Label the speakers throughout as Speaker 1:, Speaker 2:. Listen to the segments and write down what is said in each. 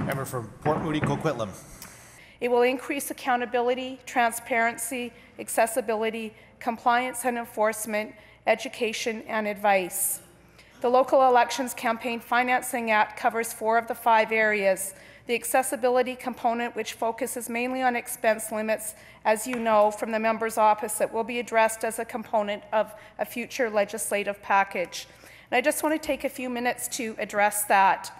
Speaker 1: Member from Port Moody Coquitlam.
Speaker 2: It will increase accountability, transparency, accessibility, compliance and enforcement, education, and advice. The Local Elections Campaign Financing Act covers 4 of the 5 areas. The accessibility component, which focuses mainly on expense limits, as you know from the members opposite, will be addressed as a component of a future legislative package. And I just want to take a few minutes to address that.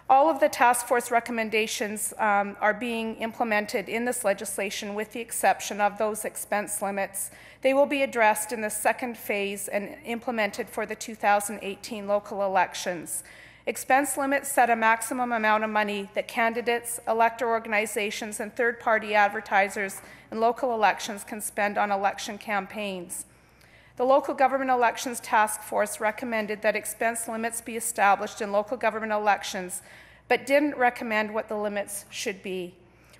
Speaker 2: All of the task force recommendations are being implemented in this legislation with the exception of those expense limits. They will be addressed in the second phase and implemented for the 2018 local elections. Expense limits set a maximum amount of money that candidates, elector organizations, and third-party advertisers in local elections can spend on election campaigns. The Local Government Elections Task Force recommended that expense limits be established in local government elections, but didn't recommend what the limits should be.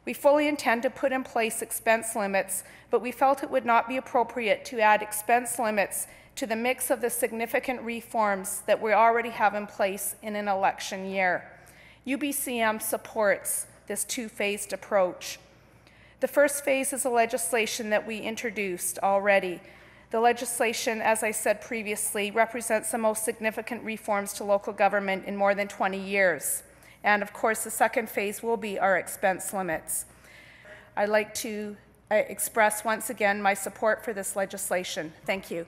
Speaker 2: We fully intend to put in place expense limits, but we felt it would not be appropriate to add expense limits to the mix of the significant reforms that we already have in place in an election year. UBCM supports this 2-phased approach. The first phase is a legislation that we introduced already. The legislation, as I said previously, represents the most significant reforms to local government in more than 20 years. And of course, the second phase will be our expense limits. I'd like to express once again my support for this legislation. Thank you.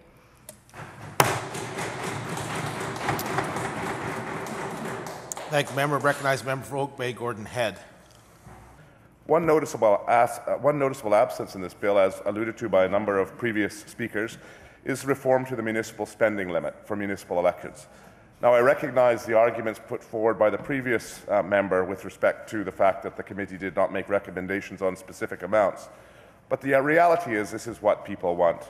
Speaker 1: Thank you, member. Recognized member for Oak Bay, Gordon Head.
Speaker 3: One noticeable absence in this bill, as alluded to by a number of previous speakers, is reform to the municipal spending limit for municipal elections. Now, I recognize the arguments put forward by the previous member with respect to the fact that the committee did not make recommendations on specific amounts. But the reality is this is what people want.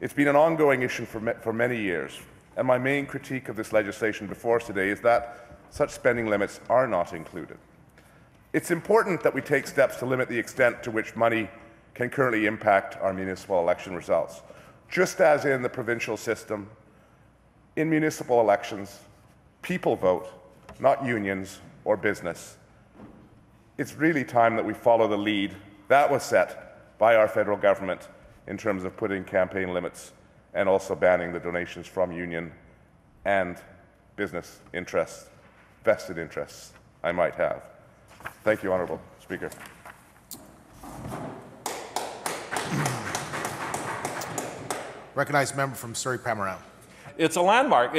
Speaker 3: It's been an ongoing issue for many years, and my main critique of this legislation before us today is that such spending limits are not included. It's important that we take steps to limit the extent to which money can currently impact our municipal election results. Just as in the provincial system, in municipal elections, people vote, not unions or business. It's really time that we follow the lead that was set by our federal government in terms of putting campaign limits and also banning the donations from union and business interests, vested interests, I might have. Thank you, Honourable Speaker.
Speaker 1: Recognized member from Surrey, Panorama.
Speaker 4: It's a landmark.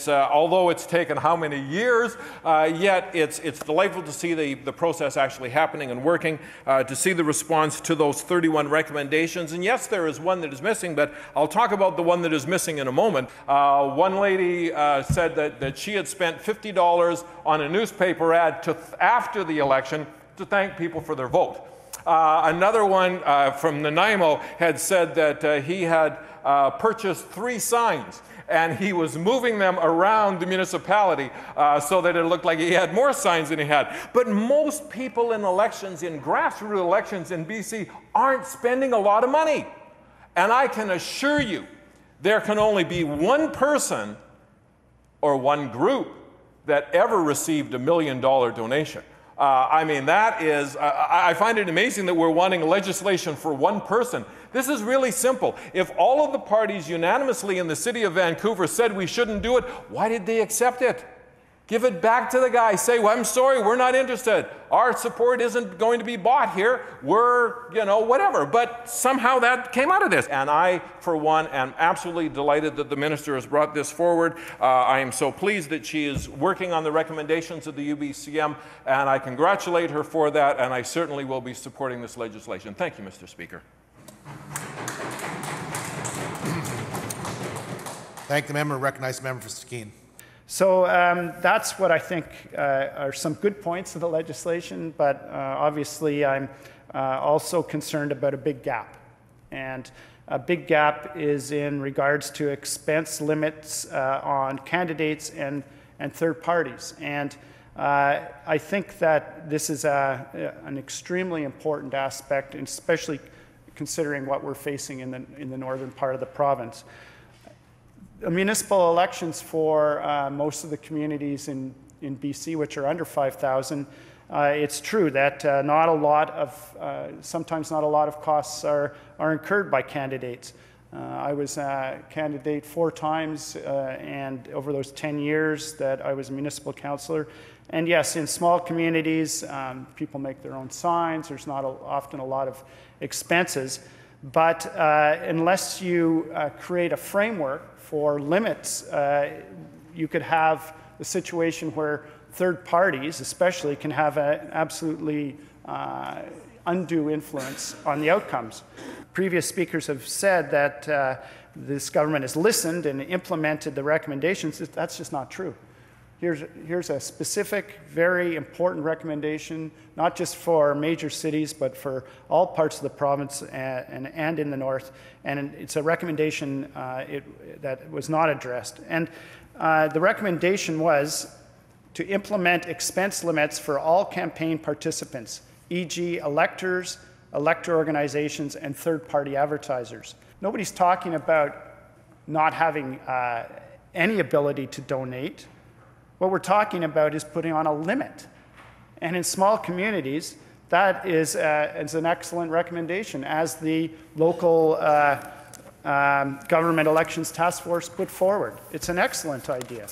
Speaker 4: Although it's taken how many years, yet it's delightful to see the process actually happening and working, to see the response to those 31 recommendations. And yes, there is one that is missing, but I'll talk about the one that is missing in a moment. One lady said that she had spent $50 on a newspaper ad after the election to thank people for their vote. Another one from Nanaimo had said that he had purchased 3 signs, and he was moving them around the municipality so that it looked like he had more signs than he had. But most people in elections, in grassroots elections in BC, aren't spending a lot of money. And I can assure you, there can only be one person or one group that ever received $1 million donation. I mean, that is, I find it amazing that we're wanting legislation for one person. This is really simple. If all of the parties unanimously in the city of Vancouver said we shouldn't do it, why did they accept it? Give it back to the guy. Say, well, I'm sorry, we're not interested. Our support isn't going to be bought here. We're, whatever. But somehow that came out of this. And I, for one, am absolutely delighted that the minister has brought this forward. I am so pleased that she is working on the recommendations of the UBCM, and I congratulate her for that, and I certainly will be supporting this legislation. Thank you, Mr. Speaker.
Speaker 1: Thank the member. Recognized member for Stikine.
Speaker 5: So that's what I think are some good points of the legislation, but obviously I'm also concerned about a big gap. And a big gap is in regards to expense limits on candidates and third parties. And I think that this is an extremely important aspect, and especially considering what we're facing in the northern part of the province. Municipal elections for most of the communities in in BC, which are under 5,000, it's true that sometimes not a lot of costs are incurred by candidates. I was a candidate 4 times, and over those 10 years that I was a municipal councillor. And yes, in small communities, people make their own signs. There's not often a lot of expenses. But unless you create a framework for limits, you could have a situation where third parties, especially, can have an absolutely undue influence on the outcomes. Previous speakers have said that this government has listened and implemented the recommendations. That's just not true. Here's a specific, very important recommendation, not just for major cities, but for all parts of the province and in the north. And it's a recommendation that was not addressed. And the recommendation was to implement expense limits for all campaign participants, e.g. electors, elector organizations, and third-party advertisers. Nobody's talking about not having any ability to donate. What we're talking about is putting on a limit. And in small communities, that is an excellent recommendation, as the local government elections task force put forward. It's an excellent idea.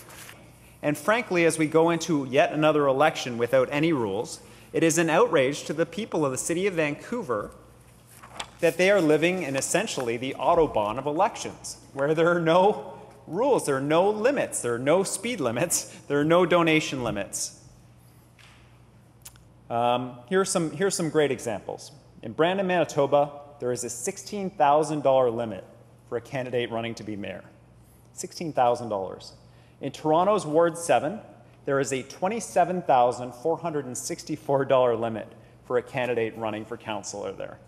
Speaker 6: And frankly, as we go into yet another election without any rules, it is an outrage to the people of the city of Vancouver that they are living in essentially the Autobahn of elections, where there are no rules, there are no limits, there are no speed limits, there are no donation limits. Here's some great examples. In Brandon, Manitoba, there is a $16,000 limit for a candidate running to be mayor. $16,000. In Toronto's Ward 7, there is a $27,464 limit for a candidate running for councillor there.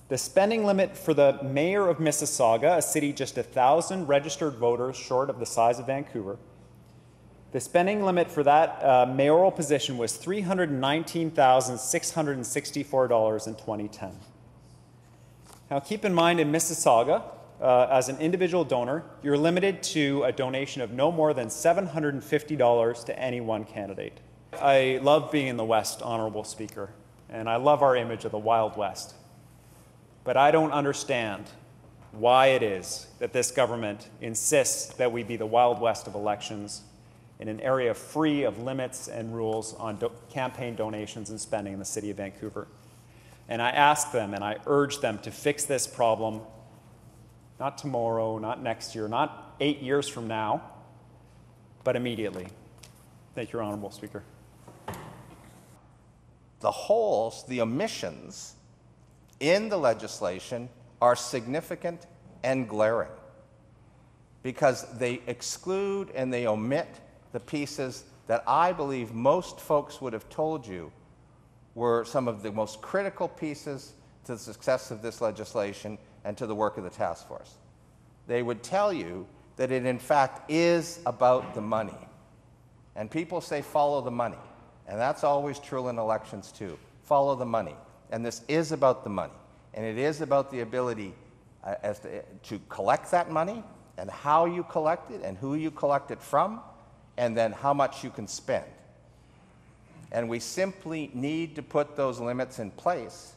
Speaker 6: The spending limit for the mayor of Mississauga, a city just 1,000 registered voters short of the size of Vancouver, the spending limit for that mayoral position was $319,664 in 2010. Now keep in mind, in Mississauga, as an individual donor, you're limited to a donation of no more than $750 to any one candidate. I love being in the West, Honourable Speaker, and I love our image of the Wild West. But I don't understand why it is that this government insists that we be the Wild West of elections in an area free of limits and rules on campaign donations and spending in the city of Vancouver. And I ask them and I urge them to fix this problem, not tomorrow, not next year, not 8 years from now, but immediately. Thank you, Honourable Speaker.
Speaker 7: The holes, the omissions in the legislation are significant and glaring because they exclude and they omit the pieces that I believe most folks would have told you were some of the most critical pieces to the success of this legislation and to the work of the task force. They would tell you that it in fact is about the money. And people say follow the money. And that's always true in elections too. Follow the money. And this is about the money. And it is about the ability to collect that money and how you collect it and who you collect it from and then how much you can spend. And we simply need to put those limits in place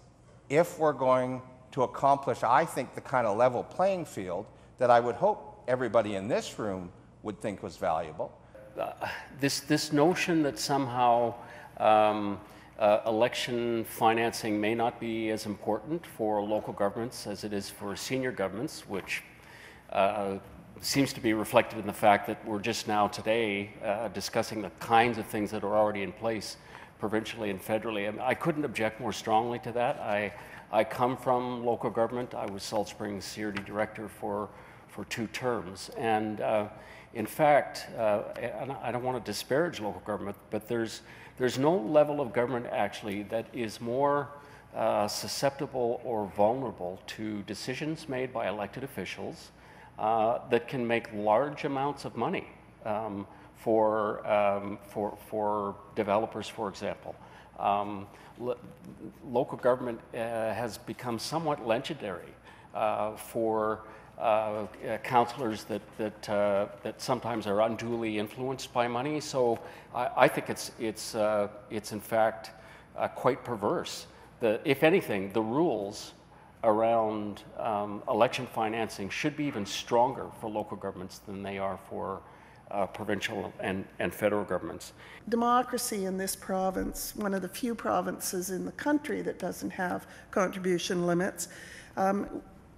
Speaker 7: if we're going to accomplish, I think, the kind of level playing field that I would hope everybody in this room would think was valuable.
Speaker 8: This notion that somehow election financing may not be as important for local governments as it is for senior governments, which seems to be reflected in the fact that we're just now today discussing the kinds of things that are already in place provincially and federally. I couldn't object more strongly to that. I come from local government. I was Salt Springs CRD director for 2 terms. And in fact, and I don't want to disparage local government, but there's no level of government actually that is more susceptible or vulnerable to decisions made by elected officials that can make large amounts of money for developers, for example. Local government has become somewhat legendary for councillors that sometimes are unduly influenced by money. So I think it's in fact quite perverse. If anything, the rules around election financing should be even stronger for local governments than they are for provincial and federal governments.
Speaker 9: Democracy in this province, one of the few provinces in the country that doesn't have contribution limits,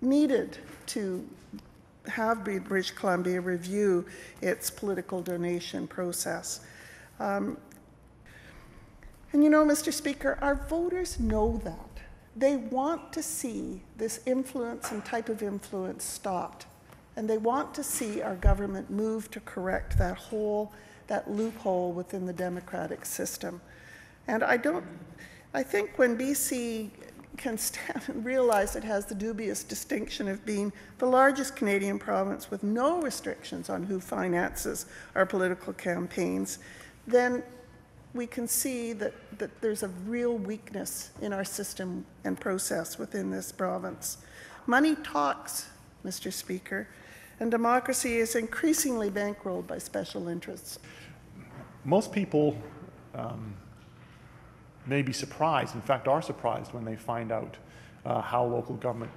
Speaker 9: needed to have British Columbia review its political donation process. And you know, Mr. Speaker, our voters know that. They want to see this influence and type of influence stopped. And they want to see our government move to correct that loophole within the democratic system. And I think when BC can stand and realize it has the dubious distinction of being the largest Canadian province with no restrictions on who finances our political campaigns, then we can see that there's a real weakness in our system and process within this province. Money talks, Mr. Speaker, and democracy is increasingly bankrolled by special interests.
Speaker 10: Most people may be surprised, in fact are surprised, when they find out how local government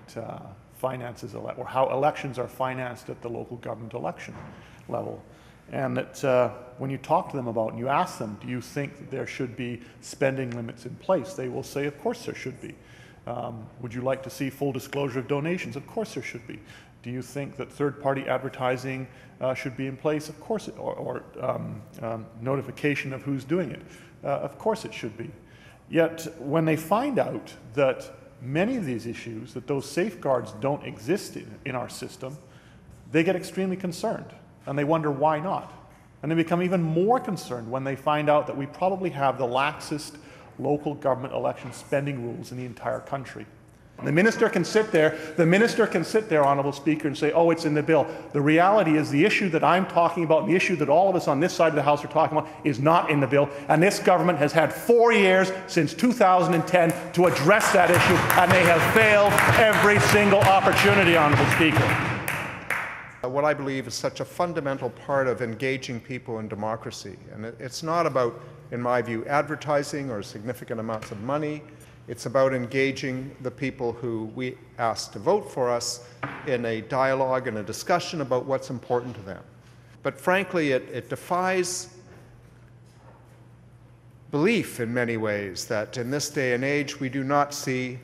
Speaker 10: finances, or how elections are financed at the local government election level. And that when you talk to them about it and you ask them, do you think that there should be spending limits in place? They will say, of course there should be. Would you like to see full disclosure of donations? Of course there should be. Do you think that third-party advertising should be in place? Of course, or notification of who's doing it? Of course it should be. Yet when they find out that many of these issues, that those safeguards don't exist in our system, they get extremely concerned. And they wonder why not. And they become even more concerned when they find out that we probably have the laxest local government election spending rules in the entire country. The minister can sit there, Honourable Speaker, and say, oh, it's in the bill. The reality is the issue that I'm talking about, and the issue that all of us on this side of the House are talking about, is not in the bill. And this government has had 4 years since 2010 to address that issue, and they have failed every single opportunity, Honourable Speaker.
Speaker 11: What I believe is such a fundamental part of engaging people in democracy. And it's not about, in my view, advertising or significant amounts of money. It's about engaging the people who we ask to vote for us in a dialogue and a discussion about what's important to them. But frankly, it defies belief in many ways that in this day and age we do not see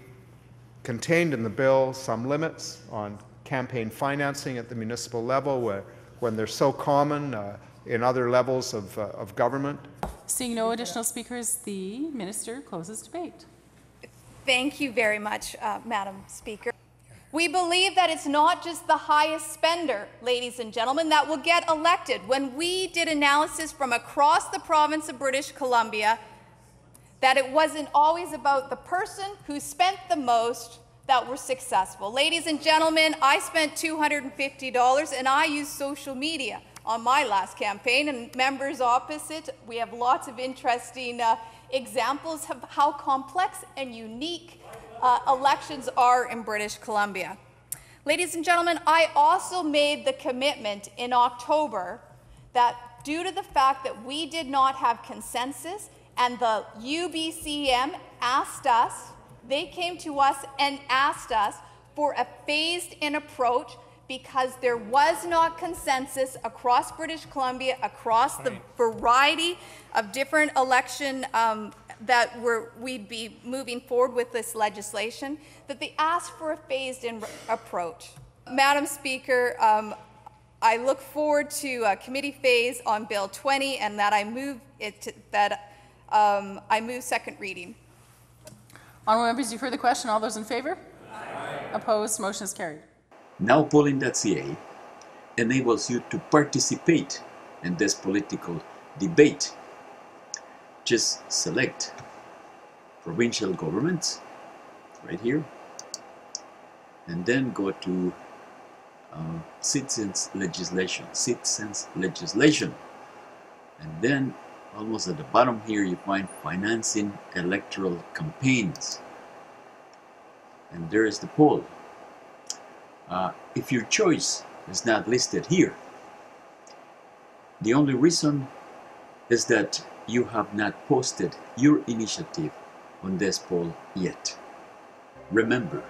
Speaker 11: contained in the bill some limits on campaign financing at the municipal level, when they're so common in other levels of government.
Speaker 12: Seeing no additional speakers, the Minister closes debate.
Speaker 13: Thank you very much, Madam Speaker. We believe that it's not just the highest spender, ladies and gentlemen, that will get elected. When we did analysis from across the province of British Columbia, that it wasn't always about the person who spent the most that were successful. Ladies and gentlemen, I spent $250 and I used social media on my last campaign, and members opposite, we have lots of interesting examples of how complex and unique elections are in British Columbia. Ladies and gentlemen, I also made the commitment in October that due to the fact that we did not have consensus and the UBCM asked us, they came to us and asked us for a phased-in approach because there was not consensus across British Columbia, across the variety of different election that we'd be moving forward with this legislation, that they asked for a phased-in approach. Madam Speaker, I look forward to a committee phase on Bill 20 and that I move second reading.
Speaker 12: Honourable members, you've heard the question. All those in favour? Aye. Opposed? Motion is carried.
Speaker 14: NowPolling.ca enables you to participate in this political debate. Just select provincial governments right here, and then go to citizens legislation, and then almost at the bottom here you find financing electoral campaigns, and there is the poll. If your choice is not listed here, the only reason is that you have not posted your initiative on this poll yet. Remember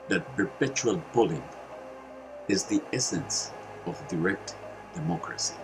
Speaker 14: that perpetual polling is the essence of direct democracy.